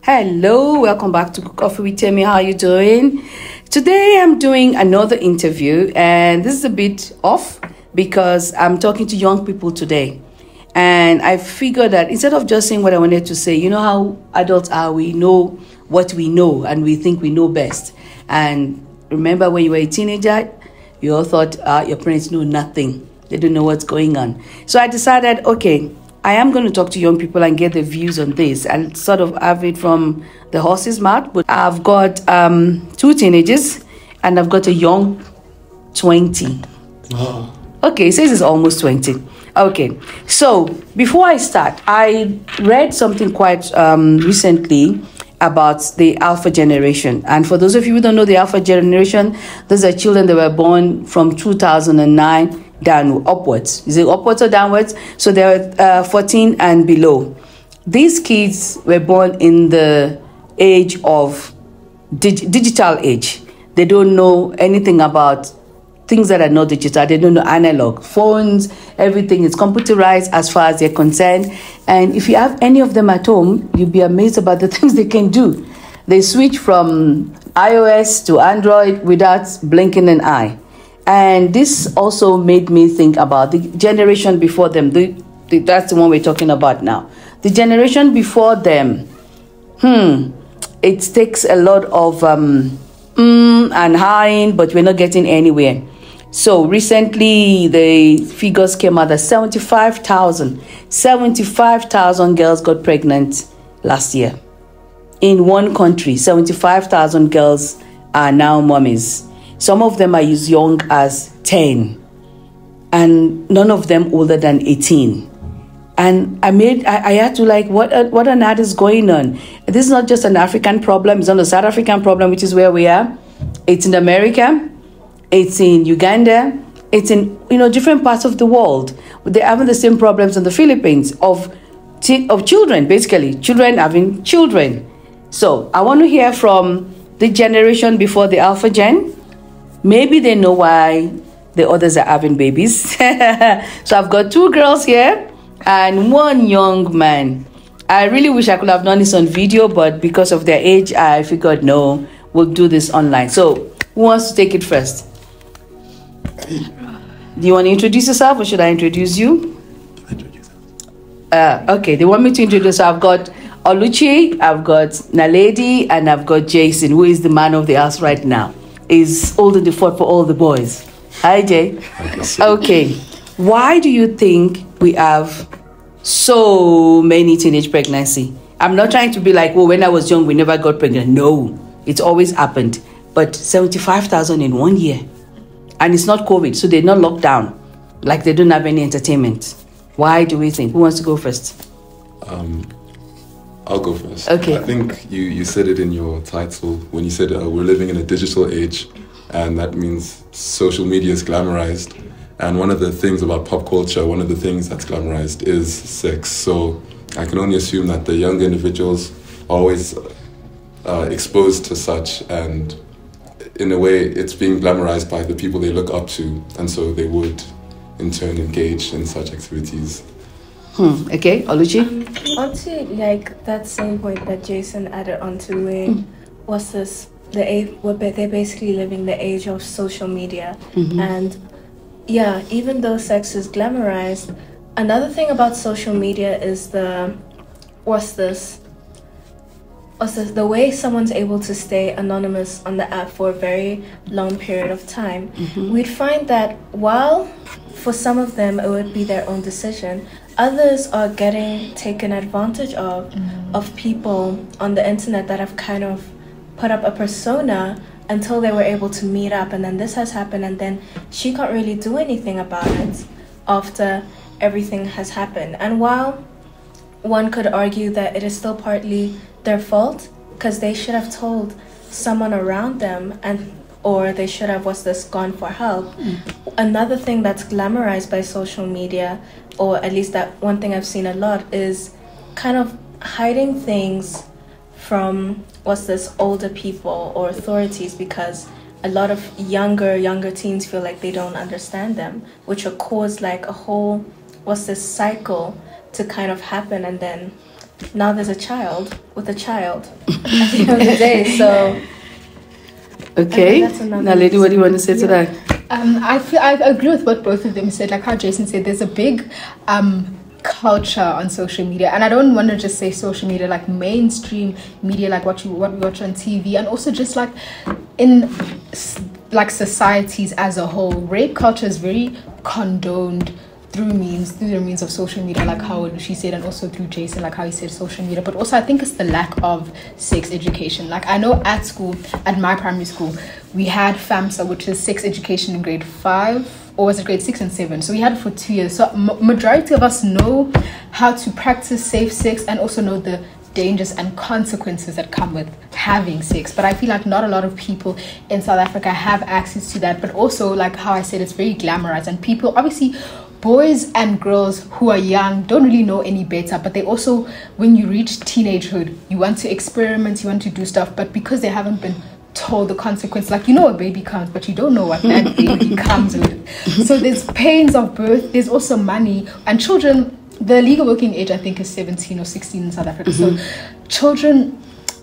Hello, welcome back to Coffee with Temi. How are you doing? Today I'm doing another interview, and this is a bit off because I'm talking to young people today. And I figured that instead of just saying what I wanted to say, you know how adults are, we know what we know and we think we know best. And remember when you were a teenager, you all thought your parents know nothing. They don't know what's going on. So I decided, okay, I am going to talk to young people and get their views on this and sort of have it from the horse's mouth. But I've got two teenagers and I've got a young 20. Wow. Okay, it says it's almost 20. Okay, so before I start, I read something quite recently about the Alpha generation. And for those of you who don't know the Alpha generation, those are children that were born from 2009 down upwards. Is it upwards or downwards? So they're 14 and below. These kids were born in the age of digital age. They don't know anything about things that are not digital. They don't know analog. Phones, everything is computerized as far as they're concerned. And if you have any of them at home, you'll be amazed about the things they can do. They switch from iOS to Android without blinking an eye. And this also made me think about the generation before them. That's the one we're talking about now. The generation before them, it takes a lot of and hawing, but we're not getting anywhere. So recently, the figures came out that 75,000 girls got pregnant last year. In one country, 75,000 girls are now mommies. Some of them are as young as 10, and none of them older than 18. And I had to what on earth is going on? This is not just an African problem. It's not a South African problem, which is where we are. It's in America. It's in Uganda. It's in different parts of the world. They're having the same problems in the Philippines of children, basically children having children. So I want to hear from the generation before the Alpha Gen. Maybe they know why the others are having babies. So I've got two girls here and one young man. I really wish I could have done this on video, but because of their age, I figured, no, we'll do this online. So who wants to take it first? Do you want to introduce yourself or should I introduce you? Introduce yourself. Okay, they want me to introduce. I've got Oluchi, I've got Naledi, and I've got Jason, who is the man of the house right now. Is holding the fort for all the boys. Hi, Jay. Okay. Why do you think we have so many teenage pregnancy? I'm not trying to be like, well, when I was young, we never got pregnant. No, it's always happened. But 75,000 in 1 year. And it's not COVID, so they're not locked down. Like they don't have any entertainment. Why do we think? Who wants to go first? I'll go first. Okay. I think you said it in your title when you said we're living in a digital age, and that means social media is glamorized. And one of the things about pop culture, one of the things that's glamorized is sex. So I can only assume that the younger individuals are always exposed to such, and in a way it's being glamorized by the people they look up to, and so they would in turn engage in such activities. Okay, Oluchi? Onto that same point that Jason added onto where was this the age where they're basically living the age of social media. And yeah, even though sex is glamorized, another thing about social media is the way someone's able to stay anonymous on the app for a very long period of time. We'd find that while for some of them it would be their own decision, others are getting taken advantage of people on the internet that have kind of put up a persona until they were able to meet up, and then this has happened, and then she can't really do anything about it after everything has happened. And while one could argue that it is still partly their fault, because they should have told someone around them, or they should have gone for help. Another thing that's glamorized by social media, or at least that one thing I've seen a lot, is kind of hiding things from older people or authorities, because a lot of younger teens feel like they don't understand them, which will cause a whole cycle to kind of happen, and then now there's a child with a child at the end of the day. So okay, that's another now lady, what do you want to say to that? I agree with what both of them said. Like how Jason said, there's a big culture on social media, and I don't want to just say social media, like mainstream media, like what we watch on TV, and also just like in like societies as a whole. Rape culture is very condoned through the means of social media, like how she said, and also through Jason, like how he said social media. But also I think it's the lack of sex education. Like I know at school, at my primary school, we had FAMSA, which is sex education in grade 5, or was it grade 6 and 7? So we had it for 2 years. So majority of us know how to practice safe sex and also know the dangers and consequences that come with having sex. But I feel like not a lot of people in South Africa have access to that. But also, like how I said, it's very glamorized, and people, obviously boys and girls who are young don't really know any better, but they also, when you reach teenagehood, you want to experiment, you want to do stuff, but because they haven't been told the consequence, like, you know, a baby comes, but you don't know what that baby comes with. So there's pains of birth, there's also money, and children, the legal working age I think is 17 or 16 in South Africa. So children,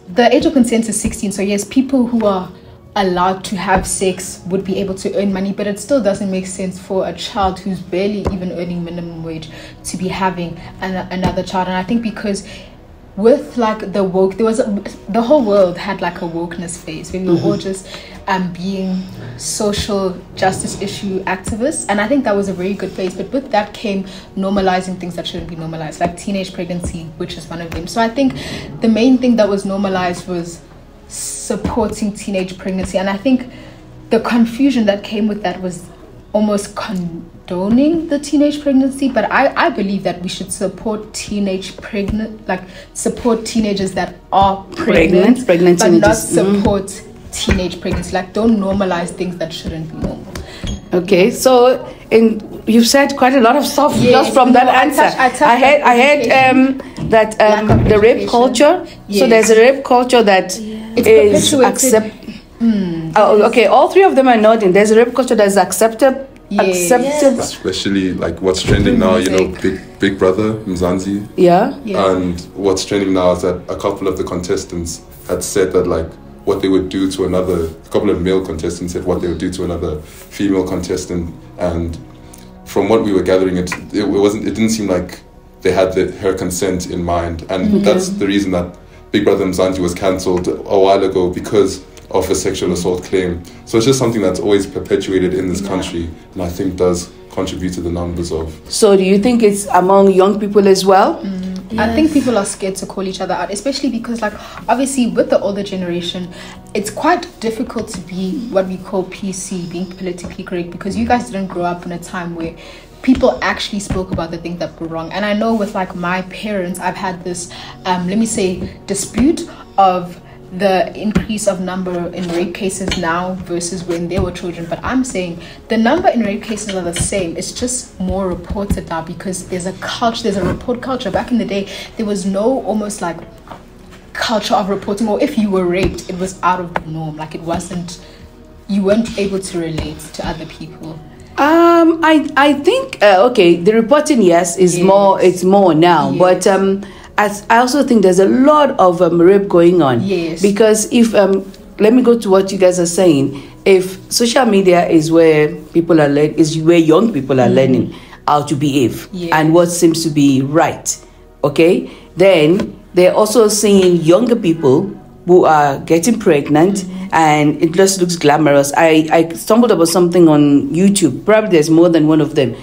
the age of consent is 16. So yes, people who are allowed to have sex would be able to earn money, but it still doesn't make sense for a child who's barely even earning minimum wage to be having another child. And I think because with like the woke, the whole world had like a wokeness phase where we were all just being social justice issue activists, and I think that was a very good phase. But with that came normalizing things that shouldn't be normalized, like teenage pregnancy, which is one of them. So I think the main thing that was normalized was supporting teenage pregnancy, and I think the confusion that came with that was almost condoning the teenage pregnancy. But I believe that we should support support teenagers that are pregnant but teenagers. Not support teenage pregnancy. Like, don't normalize things that shouldn't be normal. Okay, so you've said quite a lot of stuff just from that answer. I heard that the rape culture. Yes. So there's a rape culture that is accepted. Okay, all three of them are nodding. There's a rape culture that is accepted. Yes. Especially like what's trending now, you know, Big Brother, Mzansi. Yeah. And what's trending now is that a couple of the contestants had said that like what they would do to a couple of male contestants said what they would do to another female contestant, and from what we were gathering, it didn't seem like they had her consent in mind, and that's the reason that Big Brother Mzansi was cancelled a while ago, because of a sexual assault claim. So it's just something that's always perpetuated in this country, and I think does contribute to the numbers of. So do you think it's among young people as well? Yes. I think people are scared to call each other out, especially because, like, obviously with the older generation, it's quite difficult to be what we call PC, being politically correct, because you guys didn't grow up in a time where people actually spoke about the things that were wrong. And I know with like my parents, I've had this, let me say, dispute of the increase of number in rape cases now versus when they were children. But I'm saying the number in rape cases are the same. It's just more reported now because there's a culture, there's a report culture. Back in the day, there was no almost like culture of reporting, or if you were raped, it was out of the norm. Like, it wasn't, you weren't able to relate to other people. I think okay, the reporting is more, it's more now, but I also think there's a lot of rape going on. Yes. Because if let me go to what you guys are saying. If social media is where people are where young people are learning how to behave and what seems to be right, okay, then they're also seeing younger people who are getting pregnant and it just looks glamorous. I stumbled about something on YouTube. Probably there's more than one of them.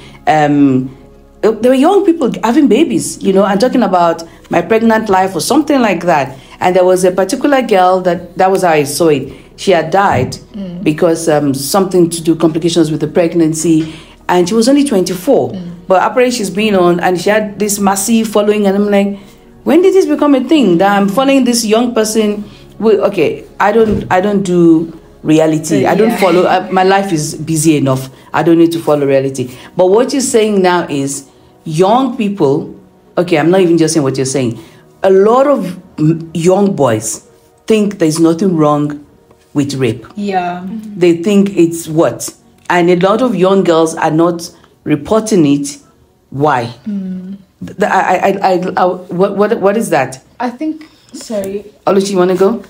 There were young people having babies, you know, and talking about my pregnant life or something like that. And there was a particular girl that was how I saw it. She had died because something to do complications with the pregnancy, and she was only 24. But apparently she's been on, and she had this massive following, and I'm like, when did this become a thing that I'm following this young person? Okay, I don't do reality. I don't follow. My life is busy enough. I don't need to follow reality. But what you're saying now is young people. Okay, I'm not even just saying what you're saying. A lot of young boys think there's nothing wrong with rape. Yeah. They think it's what? And a lot of young girls are not reporting it. Why? What is that? I think. Sorry. Oluchi, you want to go?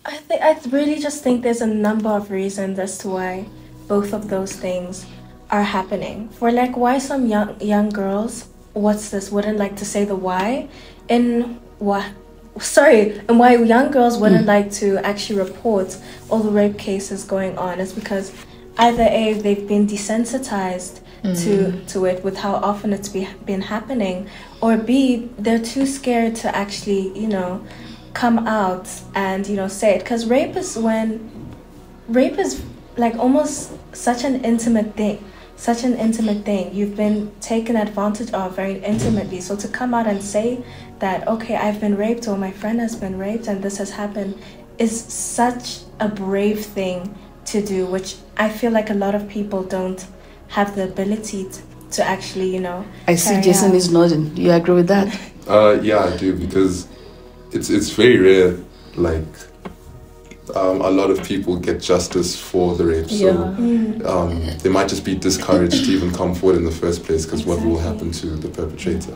I really just think there's a number of reasons as to why both of those things are happening. For like why some young girls, wouldn't like to say the why, and why young girls wouldn't like to actually report all the rape cases going on is because either A, they've been desensitized to it with how often it's been happening, or B, they're too scared to actually, come out and, say it. Because rape is like almost such an intimate thing. You've been taken advantage of very intimately. So to come out and say that, okay, I've been raped or my friend has been raped and this has happened is such a brave thing to do, which I feel like a lot of people don't have the ability to actually, I see Jason is nodding. Do you agree with that? Yeah, I do, because it's very rare, like, a lot of people get justice for the rape, so they might just be discouraged to even come forward in the first place because what will happen to the perpetrator.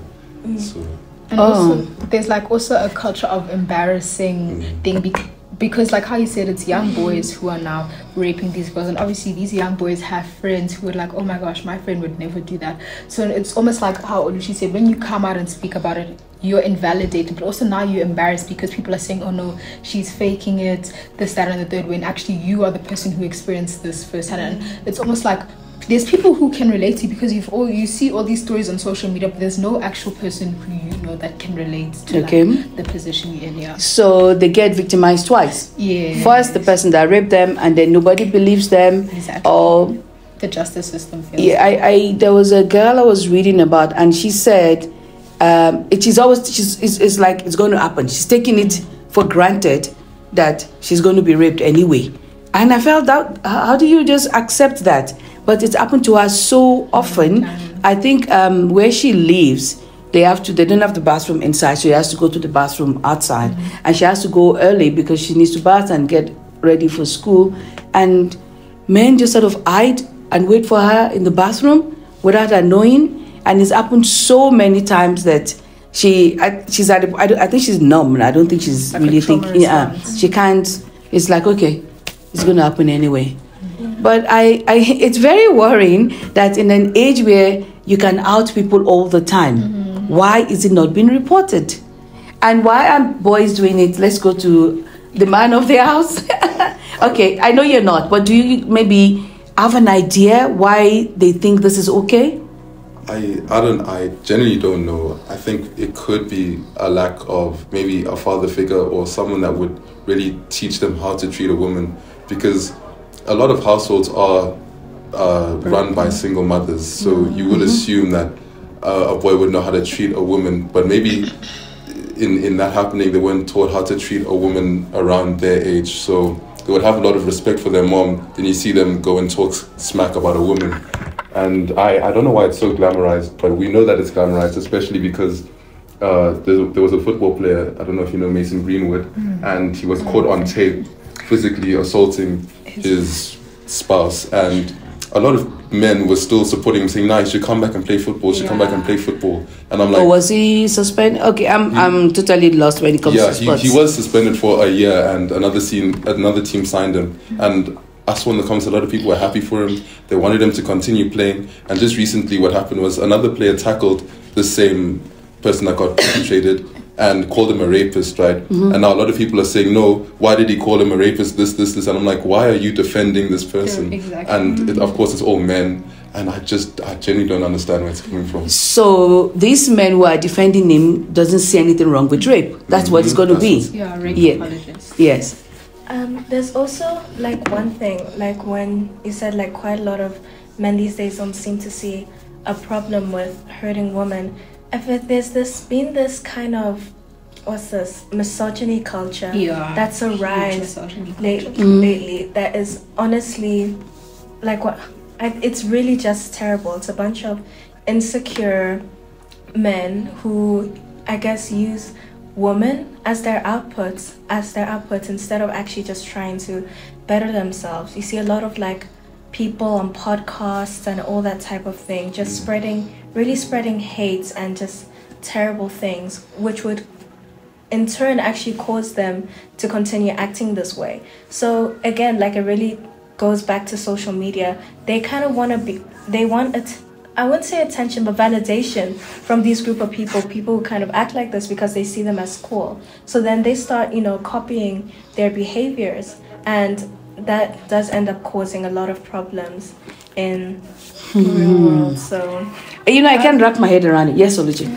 So and also there's like also a culture of embarrassing thing because like how you said, it's young boys who are now raping these girls, and obviously these young boys have friends who are like, oh my gosh, my friend would never do that. So it's almost like how Oluchi said, when you come out and speak about it, you're invalidated, but also now you're embarrassed because people are saying, oh no, she's faking it, this, that, and the third, when actually you are the person who experienced this firsthand. And it's almost like there's people who can relate to you because you see all these stories on social media, but there's no actual person who that can relate to like, the position you're in. Yeah. So they get victimized twice. Yeah. First, the person that raped them, and then nobody believes them. Exactly. Or the justice system fails. Yeah, there was a girl I was reading about, and she said, it's like it's going to happen. She's taking it for granted that she's going to be raped anyway. And I felt that, how do you just accept that? But it's happened to her so often. I think where she lives, they don't have the bathroom inside, so she has to go to the bathroom outside. And she has to go early because she needs to bath and get ready for school. And men just sort of hide and wait for her in the bathroom without her knowing. And it's happened so many times that I think she's numb. I don't think she's like really thinking. Yeah, she can't. It's like, okay, it's going to happen anyway. But it's very worrying that in an age where you can out people all the time, why is it not being reported? And why aren't boys doing it? Let's go to the man of the house. Okay, I know you're not, but do you maybe have an idea why they think this is okay? I genuinely don't know. I think it could be a lack of maybe a father figure or someone that would really teach them how to treat a woman, because a lot of households are run by single mothers, so you would assume that a boy would know how to treat a woman, but maybe in that happening they weren't taught how to treat a woman around their age, so they would have a lot of respect for their mom. Then you see them go and talk smack about a woman. And I don't know why it's so glamorized, but we know that it's glamorized, especially because there was a football player, I don't know if you know Mason Greenwood, and he was caught on tape physically assaulting his spouse, and a lot of men were still supporting him, saying, "Nah, you should come back and play football. You should come back and play football." And I'm like, "Oh, was he suspended?" Okay, I'm totally lost when it comes to sports. Yeah, he was suspended for a year, and another team signed him. And I saw in the comments a lot of people were happy for him. They wanted him to continue playing. And just recently, what happened was another player tackled the same person that got perpetrated and called him a rapist, right? And now a lot of people are saying, no, why did he call him a rapist, this. And I'm like, why are you defending this person? Yeah, exactly. And of course, it's all men. And I genuinely don't understand where it's coming from. So these men who are defending him doesn't see anything wrong with rape. That's what it's going to be. Yeah, rape apologists. Yes. There's also like one thing, like when you said like quite a lot of men these days don't seem to see a problem with hurting women. If there's been this kind of misogyny culture that's a rise lately that is honestly like it's really just terrible. It's a bunch of insecure men who I guess use women as their outputs instead of actually just trying to better themselves. You see a lot of like people on podcasts and all that type of thing just spreading really spreading hate and just terrible things, which would in turn actually cause them to continue acting this way. So again, like, it really goes back to social media. They kind of want to be, they want it, I wouldn't say attention, but validation from these group of people who kind of act like this because they see them as cool. So then they start, copying their behaviors, and that does end up causing a lot of problems in the real world. So I can't wrap my head around it. Yes, Oluchi.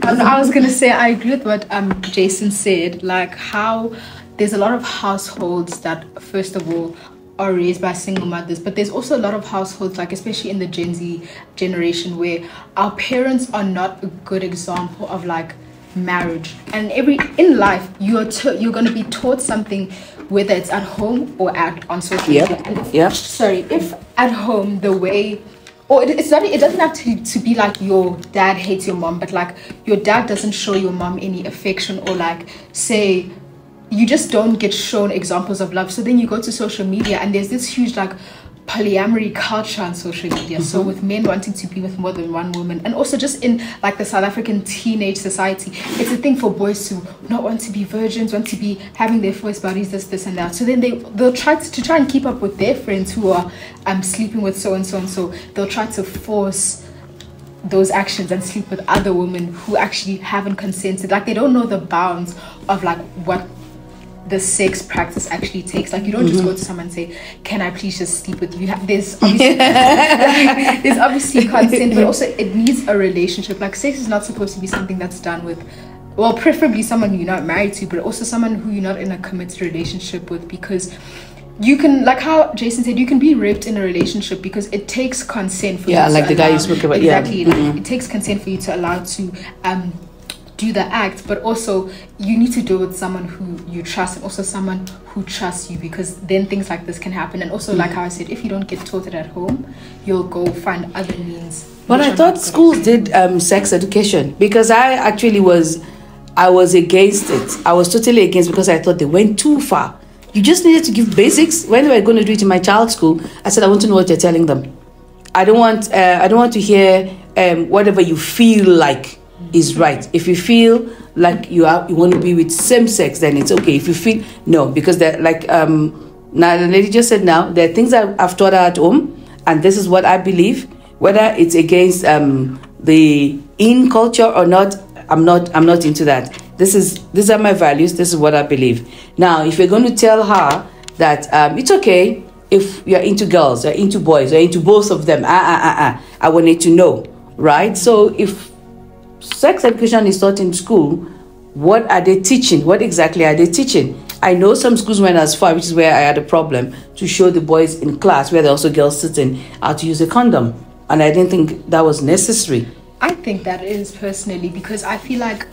I was gonna say I agree with what Jason said, like how there's a lot of households that first of all are raised by single mothers, but there's also a lot of households, like especially in the Gen Z generation, where our parents are not a good example of like marriage. And in life you're going to be taught something, whether it's at home or on social media. If at home the way, or it doesn't have to be like your dad hates your mom, but like your dad doesn't show your mom any affection, or like say you just don't get shown examples of love. So then you go to social media and there's this huge like polyamory culture on social media. So with men wanting to be with more than one woman, and also just in like the South African teenage society, it's a thing for boys to not want to be virgins, want to be having their first bodies, this and that. So then they'll try and keep up with their friends who are sleeping with so and so, and so they'll try to force those actions and sleep with other women who actually haven't consented. Like, they don't know the bounds of like what the sex practice actually takes. Like, you don't just go to someone and say, can I please just sleep with you? There's obviously there's obviously consent, but also it needs a relationship. Like, sex is not supposed to be something that's done with, well, preferably someone you're not married to, but also someone who you're not in a committed relationship with, because you can, like how Jason said, you can be raped in a relationship because it takes consent for you to like the guy you spoke about. Exactly. It takes consent for you to allow to do the act, but also you need to do it with someone who you trust, and also someone who trusts you, because then things like this can happen. And also, like how I said, if you don't get taught it at home, you'll go find other means. But I thought schools did sex education, because I was against it. I was totally against, because I thought they went too far. You just needed to give basics. When they were going to do it in my child's school, I said, I want to know what you're telling them. I don't want to hear whatever you feel like is right. If you feel like you want to be with same sex, then it's okay. If you feel no, because they're like now the lady just said, now there are things that I've taught her at home, and this is what I believe. Whether it's against the in culture or not, I'm not into that. These are my values. This is what I believe. Now, if you're going to tell her that it's okay if you're into girls, you're into boys, you're into both of them, I will need to know, right? So if sex education is taught in school, what are they teaching? What exactly are they teaching? I know some schools went as far, which is where I had a problem, to show the boys in class, where there are also girls sitting, how to use a condom. And I didn't think that was necessary. I think that is, personally, because I feel like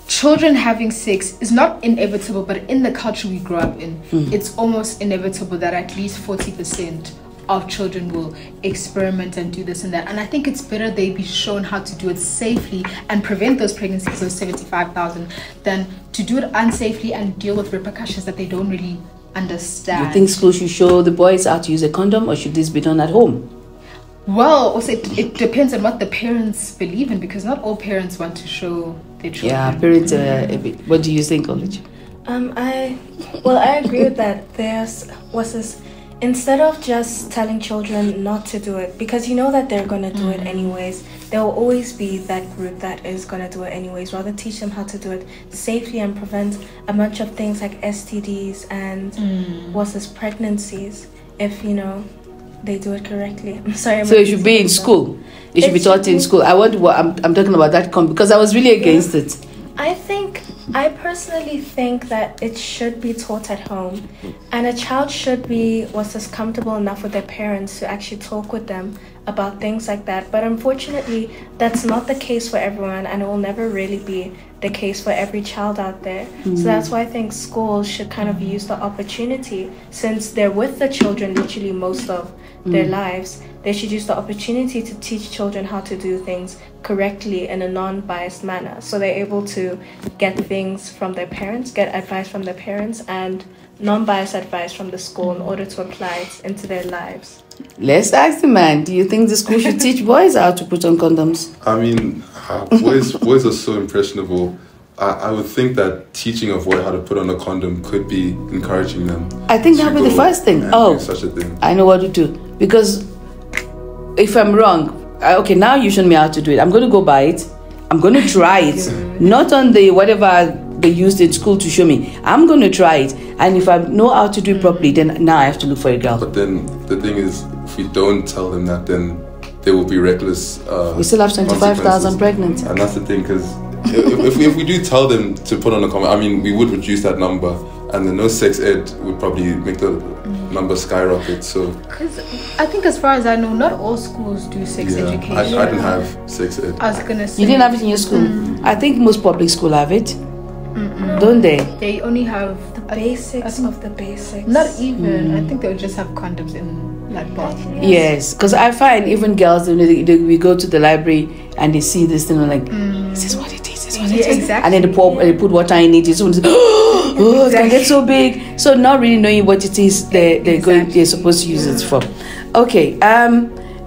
children having sex is not inevitable, but in the culture we grow up in, it's almost inevitable that at least 40% of children will experiment and do this and that. And I think it's better they be shown how to do it safely and prevent those pregnancies, those 75,000, than to do it unsafely and deal with repercussions that they don't really understand. You think schools should show the boys how to use a condom, or should this be done at home? Well, also it depends on what the parents believe in, because not all parents want to show their children. Yeah, parents a bit. What do you think, Oluchi? I agree with that. Instead of just telling children not to do it, because you know that they're going to do it anyways, there will always be that group that is going to do it anyways. Rather teach them how to do it safely and prevent a bunch of things like STDs and pregnancies, if they do it correctly. I'm sorry. So it should be in school. It should be taught in school. I'm talking about that because I was really against it. I personally think that it should be taught at home, and a child should be comfortable enough with their parents to actually talk with them about things like that. But unfortunately, that's not the case for everyone, and it will never really be the case for every child out there. So that's why I think schools should kind of use the opportunity, since they're with the children literally most of their lives. they should use the opportunity to teach children how to do things correctly in a non-biased manner. So they're able to get things from their parents, get advice from their parents, and non-biased advice from the school in order to apply it into their lives. Let's ask the man, do you think the school should teach boys how to put on condoms? I mean, boys are so impressionable. I would think that teaching a boy how to put on a condom could be encouraging them. I think that would be the first thing. Do such a thing. I know what to do. Because if I'm wrong, okay, now you show me how to do it. I'm going to go buy it. I'm going to try it. Not on the whatever they used in school to show me. I'm going to try it. And if I know how to do it properly, then now I have to look for a girl. But then the thing is, if we don't tell them that, then they will be reckless. We still have 25,000 pregnant. And that's the thing, because if we do tell them to put on a condom, I mean, we would reduce that number, and the no sex ed would probably make the number skyrocket. So, because I think, as far as I know, not all schools do sex education. I didn't have sex ed. I was gonna say, you didn't have it in your school. I think most public school have it. Don't they? They only have The basics of the basics. Not even. I think they'll just have condoms in like bathrooms. Yes, because I find even girls, we go to the library and they see this thing and like, is this what it is? Is this what it is? Exactly. And then they put water in it. It's it's gonna get so big. So not really knowing what it is they're supposed to use it for. Okay.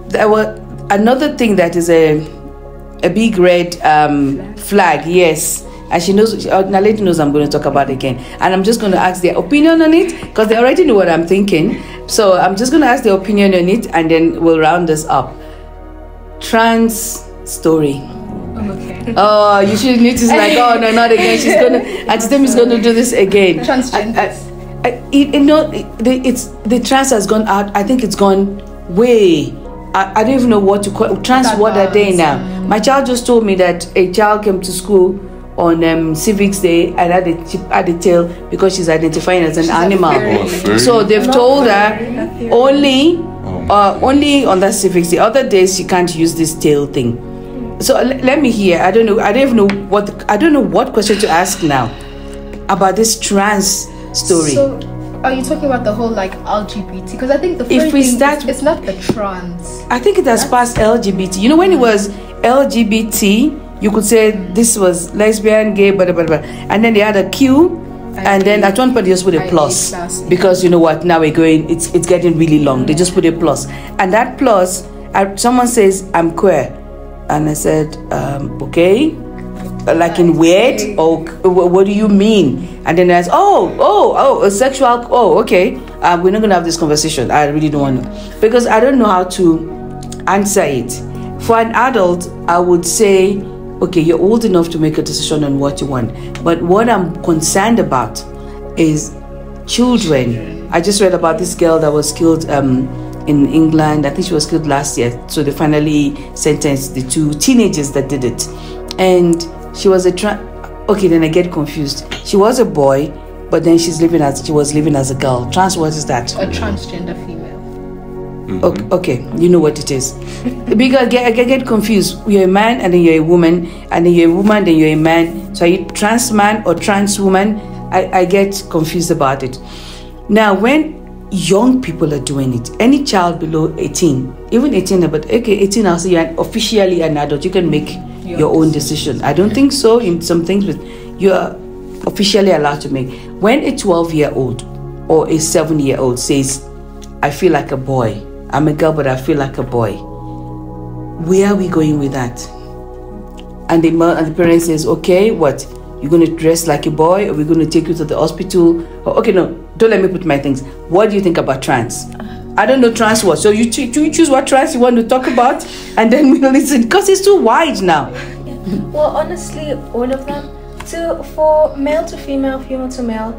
There was another thing that is a big red flag. Yes. And she knows, Naledi knows I'm going to talk about it again. And I'm just going to ask their opinion on it, because they already know what I'm thinking. So I'm just going to ask their opinion on it, and then we'll round this up. Trans story. Okay. Oh, you should notice like, oh no, not again. She's going to, Auntie is going to do this again. Transgender. The trans has gone out. I think it's gone way. I don't even know what to call trans. What are they now? My child just told me that a child came to school on Civics Day and had a tail because she's identifying as an animal. So they've told her only on that Civics Day. Other days she can't use this tail thing. So let me hear. I don't know. I don't know what question to ask now about this trans story. So, are you talking about the whole like LGBT? Because I think the first thing it's not the trans. I think it has passed LGBT. You know, when it was LGBT, you could say this was lesbian, gay, blah, blah, blah. And then they had a Q, and then at one point they just put a plus. Because you know what, now we're going, it's getting really long. They just put a plus. And that plus, someone says, I'm queer. And I said, okay. Like in weird? Or what do you mean? And then I said, a sexual, okay. We're not going to have this conversation. I really don't want to. Because I don't know how to answer it. For an adult, I would say, okay, you're old enough to make a decision on what you want. But what I'm concerned about is children. I just read about this girl that was killed in England. I think she was killed last year. So they finally sentenced the two teenagers that did it. And she was okay, then I get confused. She was a boy, but then she was living as a girl. Trans, what is that? A transgender female. Okay, you know what it is. Because I get confused. You're a man and then you're a woman, and then you're a woman, then you're a man. So are you trans man or trans woman? I get confused about it. Now, when young people are doing it, any child below 18, even 18, but okay, 18, I'll say you're officially an adult. You can make your own decision. I don't think so in some things, but you're officially allowed to make. When a 12-year-old or a 7-year-old says, I feel like a boy, I'm a girl, but I feel like a boy. Where are we going with that? And the parent says, okay, what? You're going to dress like a boy, or we're going to take you to the hospital? Or, okay, no, don't let me put my things. What do you think about trans? I don't know trans what. So you choose what trans you want to talk about, and then we'll listen, because it's too wide now. Well, honestly, all of them. For male to female, female to male,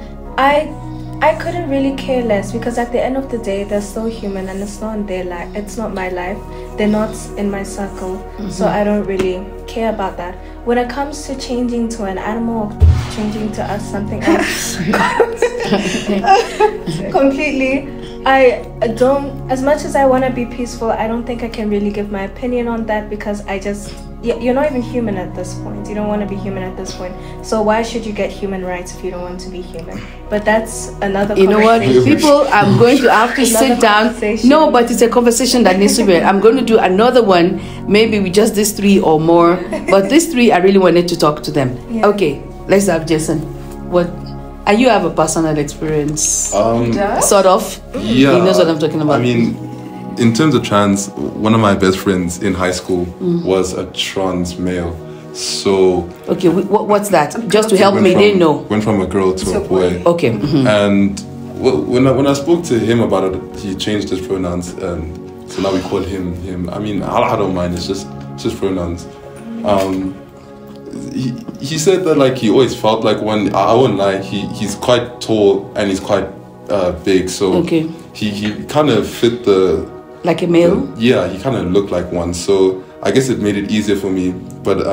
I couldn't really care less, because at the end of the day, they're still human, and it's not in their life. It's not my life. They're not in my circle, so I don't really care about that. When it comes to changing to an animal, or changing to us something else, completely, I don't. As much as I want to be peaceful, I don't think I can really give my opinion on that, because I just you're not even human at this point. You don't want to be human at this point. So why should you get human rights if you don't want to be human? But that's another You know what? People, I'm going to have to sit down. No, but it's a conversation that needs to be. I'm going to do another one, maybe with just these 3 or more. But these 3, I really wanted to talk to them. Yeah. Okay, let's have Jason. What? And you have a personal experience, sort of. Yeah, he knows what I'm talking about. I mean, in terms of trans, one of my best friends in high school was a trans male. So okay, what's that? Just to help me, they know. Went from a girl to a boy. Okay. Mm-hmm. And when I spoke to him about it, he changed his pronouns, and so now we call him. I mean, I don't mind. It's just pronouns. He said that like he always felt like when I won't lie, he's quite tall and he's quite big. So okay. He kind of fit the. Like a male? Yeah, he kind of looked like one. So I guess it made it easier for me. But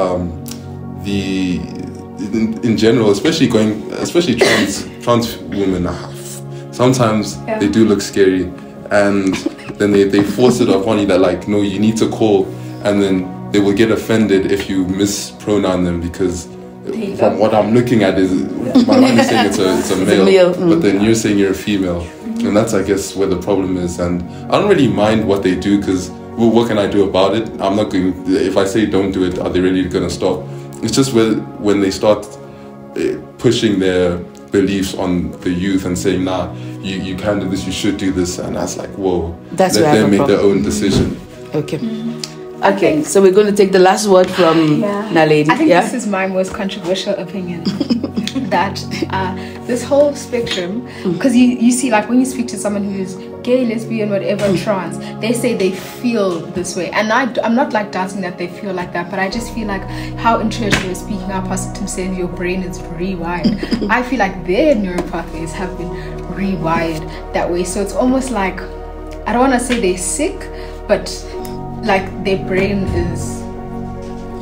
in general, especially trans women, sometimes they do look scary, and then they force it upon you that like, no, you need to call, and then they will get offended if you mispronoun them because from what I'm looking at is my mind is saying it's a male, but then you're saying you're a female. And that's, I guess, where the problem is. And I don't really mind what they do because, well, what can I do about it? I'm not going. If I say don't do it, are they really going to stop? It's just when they start pushing their beliefs on the youth and saying, nah, you can do this, you should do this, and that's like, whoa. That's let them make their own decision. Okay. Okay, so we're going to take the last word from Naledi. I think this is my most controversial opinion. That this whole spectrum, because you see, like when you speak to someone who's gay, lesbian, whatever, trans, they say they feel this way, and I'm not like doubting that they feel like that, but I just feel like how interesting you were speaking out, Pastor Tim saying your brain is rewired. I feel like their neural pathways have been rewired that way, so it's almost like, I don't want to say they're sick, but like their brain is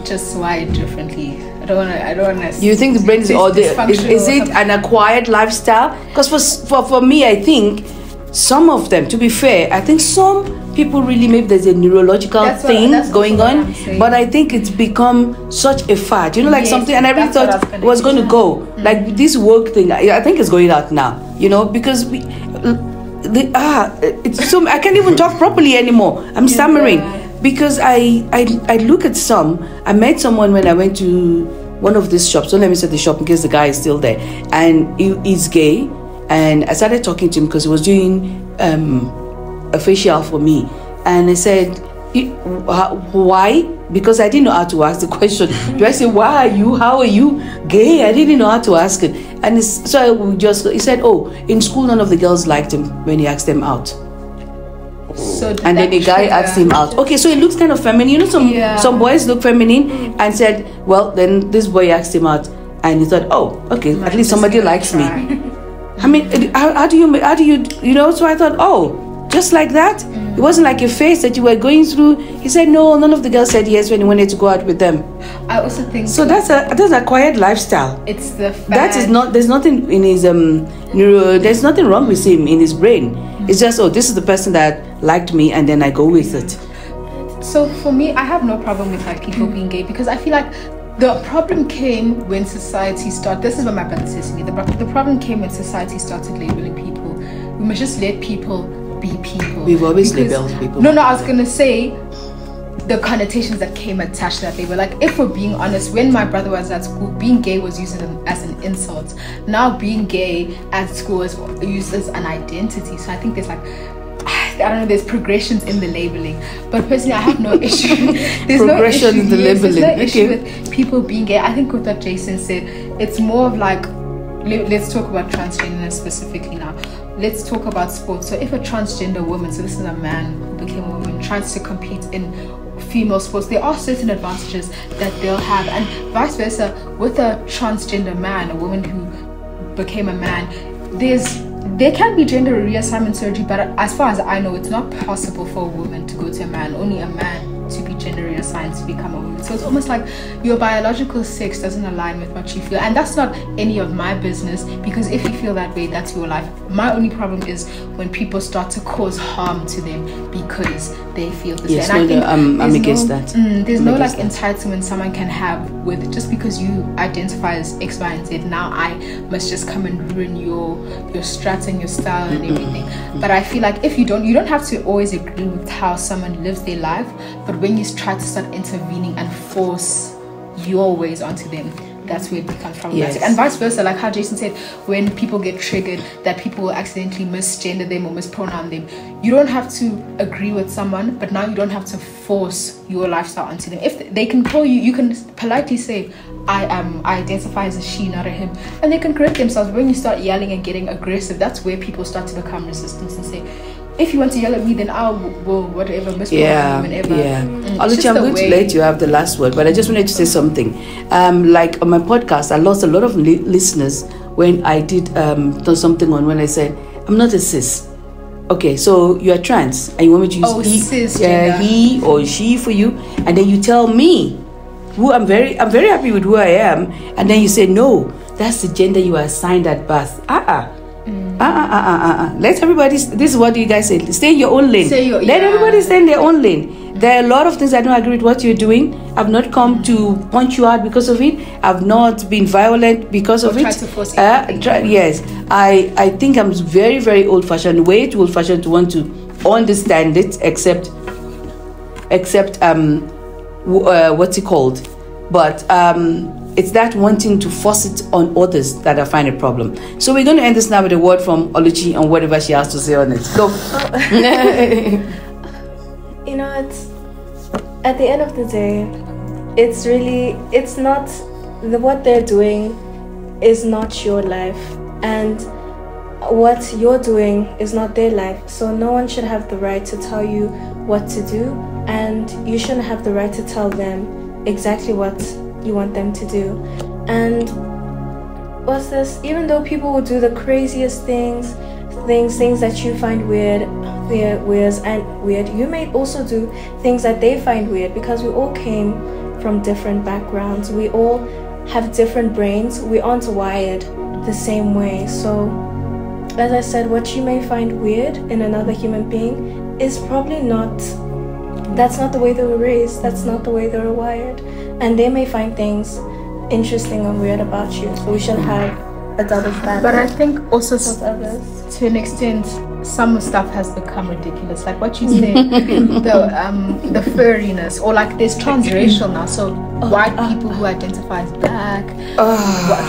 just wired differently. I don't want to. Do you think the brain is all there? Is it an acquired lifestyle? Because for me, I think some of them, to be fair, I think some people really, maybe there's a neurological thing going on, but I think it's become such a fad. You know, like something, and I really thought it was going to go. Like this woke thing, I think it's going out now, you know, because it's so, I can't even talk properly anymore. I'm stammering. Because I look at I met someone when I went to one of these shops. Don't let me say the shop in case the guy is still there. And he's gay. And I started talking to him because he was doing a facial for me. And I said, why? Because I didn't know how to ask the question. Do I say, why are you? How are you gay? I didn't know how to ask it. And he said, oh, in school none of the girls liked him when he asked them out. So and then the guy asked him out. Okay, so it looks kind of feminine. You know, some boys look feminine, and said, well, then this boy asked him out, and he thought, oh, okay, at least somebody likes me. I mean, how do you, you know? So I thought, oh, just like that. It wasn't like a phase that you were going through. He said, no, none of the girls said yes when he wanted to go out with them. I also think so. That's a quiet lifestyle. It's the fact that is not. There's nothing in his There's nothing wrong with him in his brain. It's just, oh, this is the person that liked me, and then I go with it. So for me, I have no problem with like people being gay, because I feel like the problem came when society started. This is what my brother says to me. The problem came when society started labeling people. We must just let people be people. We've always labeled people. No, I was gonna say the connotations that came attached to that label. Like, if we're being honest, when my brother was at school, being gay was used as an insult. Now being gay at school is used as an identity. So I think there's like, I don't know, there's progressions in the labeling. But personally, I have no issue. There's Progression in the labeling. There's no issue with people being gay. I think with what Jason said, it's more of like, let's talk about transgender specifically now. Let's talk about sports. So if a transgender woman, so this is a man who became a woman, tries to compete in female sports, there are certain advantages that they'll have, and vice versa with a transgender man, a woman who became a man. There can be gender reassignment surgery, but as far as I know, it's not possible for a woman to go to a man, only a man to be gender you're assigned to become a woman. So it's almost like your biological sex doesn't align with what you feel, and that's not any of my business, because if you feel that way, that's your life. My only problem is when people start to cause harm to them because they feel this way. And I'm against that. There's no like entitlement someone can have with just because you identify as X, Y, and Z. Now I must just come and ruin your strut and your style and everything. But I feel like if you don't have to always agree with how someone lives their life, but when you try to start intervening and force your ways onto them, that's where it becomes problematic. And vice versa, like how Jason said, when people get triggered that people will accidentally misgender them or mispronoun them, you don't have to agree with someone, but now you don't have to force your lifestyle onto them. If they can call you, you can politely say, I identify as a she, not a him, and they can correct themselves. When you start yelling and getting aggressive, that's where people start to become resistant and say, if you want to yell at me, then I will whatever, whenever. Oluchi, I'm going to let you have the last word, but I just wanted to say something. Like on my podcast, I lost a lot of listeners when I did something on when I said, I'm not a cis. Okay, so you are trans, and you want me to use he or she for you, and then you tell me who I'm very happy with who I am, and then you say, no, that's the gender you are assigned at birth. Let everybody, this is what you guys say, stay in your own lane. Let everybody stay in their own lane. There are a lot of things I don't agree with what you're doing. I've not come to punch you out because of it. I've not been violent because of it. Try to force it. Yes, I think I'm very, very old-fashioned, way too old-fashioned to want to understand it, except what's it called? But it's that wanting to force it on others that I find a problem. So we're going to end this now with a word from Oluchi on whatever she has to say on it. Go. You know, it's at the end of the day, it's not what they're doing is not your life, and what you're doing is not their life. So no one should have the right to tell you what to do, and you shouldn't have the right to tell them exactly what you want them to do. And what's this? Even though people will do the craziest things that you find weird, you may also do things that they find weird, because we all came from different backgrounds. We all have different brains. We aren't wired the same way. So, as I said, what you may find weird in another human being is probably not. That's not the way they were raised. That's not the way they were wired. And they may find things interesting and weird about you. So we should have a double standard. But I think also to an extent, some stuff has become ridiculous. Like what you said, the furriness, or like there's transracial now. So white people who identify as black,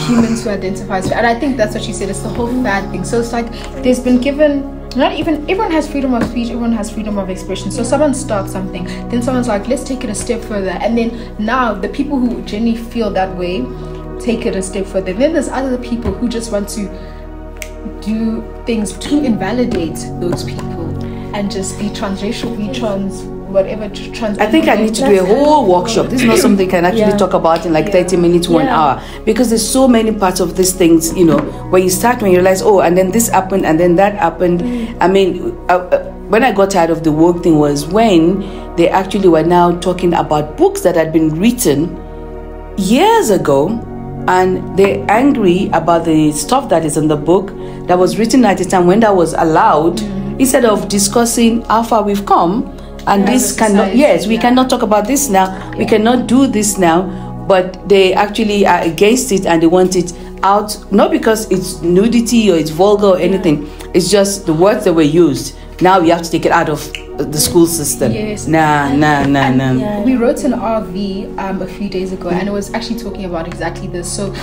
humans who identify as, and I think that's what she said. It's the whole fad thing. So it's like there's been given. Not even everyone has freedom of speech, everyone has freedom of expression. So someone starts something, then someone's like, let's take it a step further, and then now the people who genuinely feel that way take it a step further. Then there's other people who just want to do things to invalidate those people and just be transracial, be trans, whatever. Trans. I think I need to do a whole workshop. This is not something I can actually talk about in like 30 minutes, 1 hour, because there's so many parts of these things, you know, when you realize, oh, and then this happened and then that happened. I mean, when I got tired of the woke thing was when they actually were now talking about books that had been written years ago, and they're angry about the stuff that is in the book that was written at the time when that was allowed, instead of discussing how far we've come. And this cannot, we cannot talk about this now. We cannot do this now. But they actually are against it and they want it out, not because it's nudity or it's vulgar or anything. It's just the words that were used. Now we have to take it out of the school system. Yes. Nah. We wrote an RV a few days ago, and it was actually talking about exactly this. So,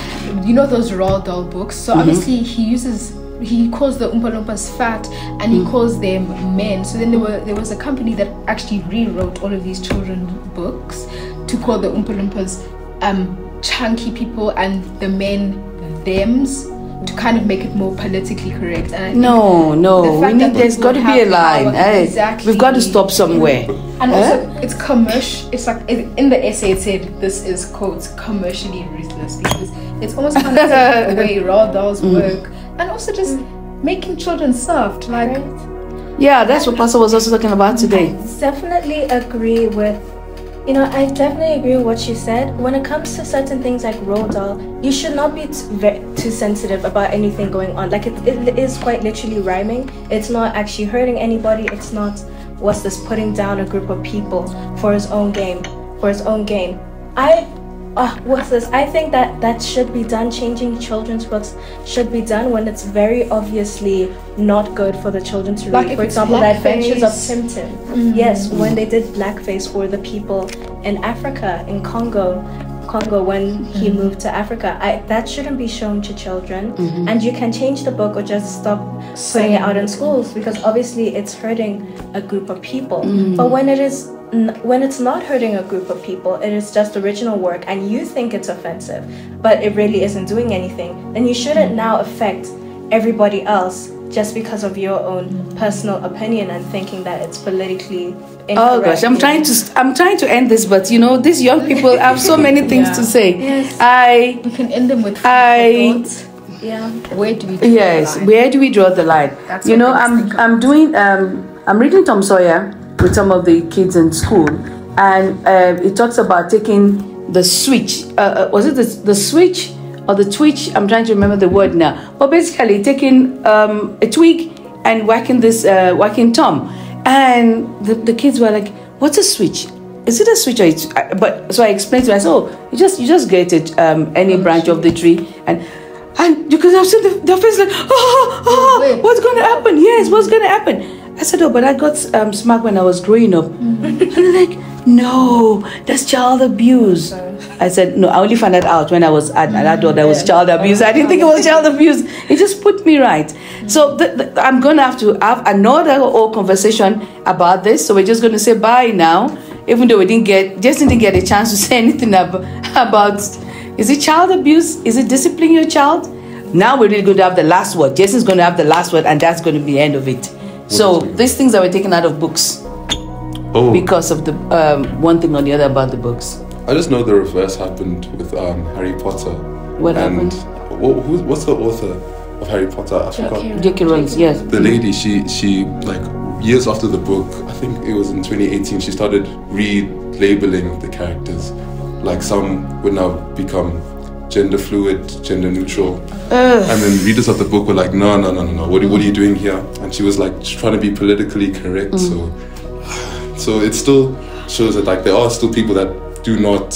you know those Roald Dahl books? So obviously he calls the Oompa Loompas fat, and he calls them men. So then there was a company that actually rewrote all of these children's books to call the Oompa Loompas chunky people and the men thems, to kind of make it more politically correct. And there's got to be a line. Exactly. We've got to stop somewhere. And also, it's commercial. It's like in the essay it said this is quote commercially ruthless, because it's almost kind of taking away Roald Dahl's work, and also just making children soft. Like, yeah, that's what Pastor was also talking about today. I definitely agree with You know, I definitely agree with what you said. When it comes to certain things like Roald Dahl, you should not be too sensitive about anything going on. Like, it is quite literally rhyming. It's not actually hurting anybody. It's not, what's this, putting down a group of people for his own game. What's this? I think that should be done. Changing children's books should be done when it's very obviously not good for the children to read. For example, The Adventures of Tintin. Yes, when they did blackface for the people in Africa, in Congo when he moved to Africa, that shouldn't be shown to children. And you can change the book or just stop putting it out in schools, because obviously it's hurting a group of people. But when it's not hurting a group of people, it is just original work, and you think it's offensive, but it really isn't doing anything, then you shouldn't now affect everybody else just because of your own personal opinion and thinking that it's politically incorrect. Oh gosh, I'm trying to end this, but you know, these young people have so many things to say. Yes. We can end them with thoughts. Yeah. Where do we draw the line? Where do we draw the line? That's you know, I'm reading Tom Sawyer with some of the kids in school, and it talks about taking the switch. Was it the switch or the twitch? I'm trying to remember the word now. But basically, taking a twig and whacking Tom, and the kids were like, "What's a switch? Is it a switch?" But so I explained to them, I said, "Oh, you just get it any branch of the tree and because I've seen their face like, what's going to happen? Yes, what's going to happen?" I said, "Oh, but I got smacked when I was growing up." And they're like, "No, that's child abuse." I said, "No, I only found that out when I was an adult. That was child abuse. I didn't think it was child abuse. It just put me right." So I'm going to have another whole conversation about this. So we're just going to say bye now, even though we didn't get a chance to say anything about is it child abuse? Is it discipline your child? Now we're really going to have the last word. Jason's going to have the last word, and that's going to be the end of it. So these things that were taken out of books because of the one thing or the other about the books. I just know the reverse happened with Harry Potter. What happened? What's the author of Harry Potter? I forgot. J.K. Rowling, yes. The lady, she like years after the book, I think it was in 2018, she started relabeling the characters. Like some would now become gender fluid, gender neutral. And then readers of the book were like, no, what are you doing here? And she was like trying to be politically correct. So it still shows that like there are still people that do not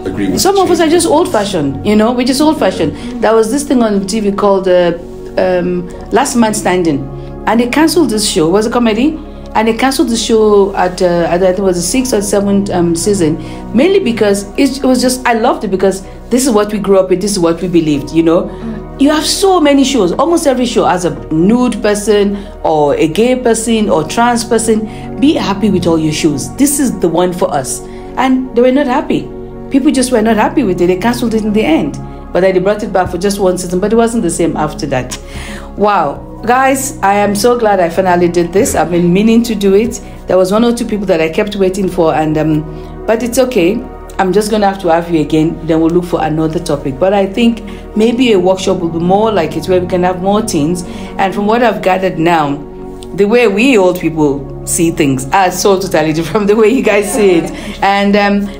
agree with some of us are just old-fashioned, you know, we're just old-fashioned. There was this thing on TV called Last Man Standing, and they cancelled this show. It was a comedy. And they cancelled the show at I think it was the 6th or 7th season, mainly because it was just, I loved it because this is what we grew up with, this is what we believed, you know. You have so many shows, almost every show has a nude person or a gay person or trans person. Be happy with all your shows. This is the one for us. And they were not happy. People just were not happy with it. They cancelled it in the end. But then they brought it back for just one season, but it wasn't the same after that. Wow. Guys, I am so glad I finally did this. I've been meaning to do it. There was 1 or 2 people that I kept waiting for, and but it's okay. I'm just gonna have you again. Then we'll look for another topic. But I think maybe a workshop will be more like it, where we can have more teens. And from what I've gathered now, the way we old people see things are so totally different from the way you guys see it. And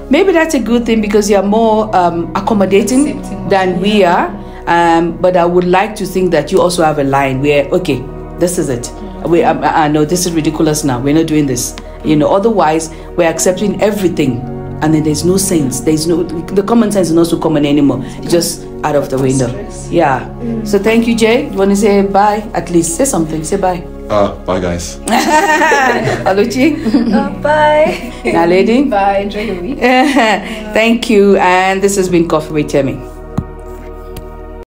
maybe that's a good thing because you're more accommodating than we are. But I would like to think that you also have a line where, okay, this is it. I know this is ridiculous now. We're not doing this. You know, otherwise we're accepting everything, and then there's no sense. The common sense is not so common anymore. It's just out of the window. Yeah. So thank you, Jay. You want to say bye? At least say something. Say bye. Bye, guys. Aluchi. Bye. Naledi. Bye. Enjoy your week. Thank you. And this has been Coffee with Temi.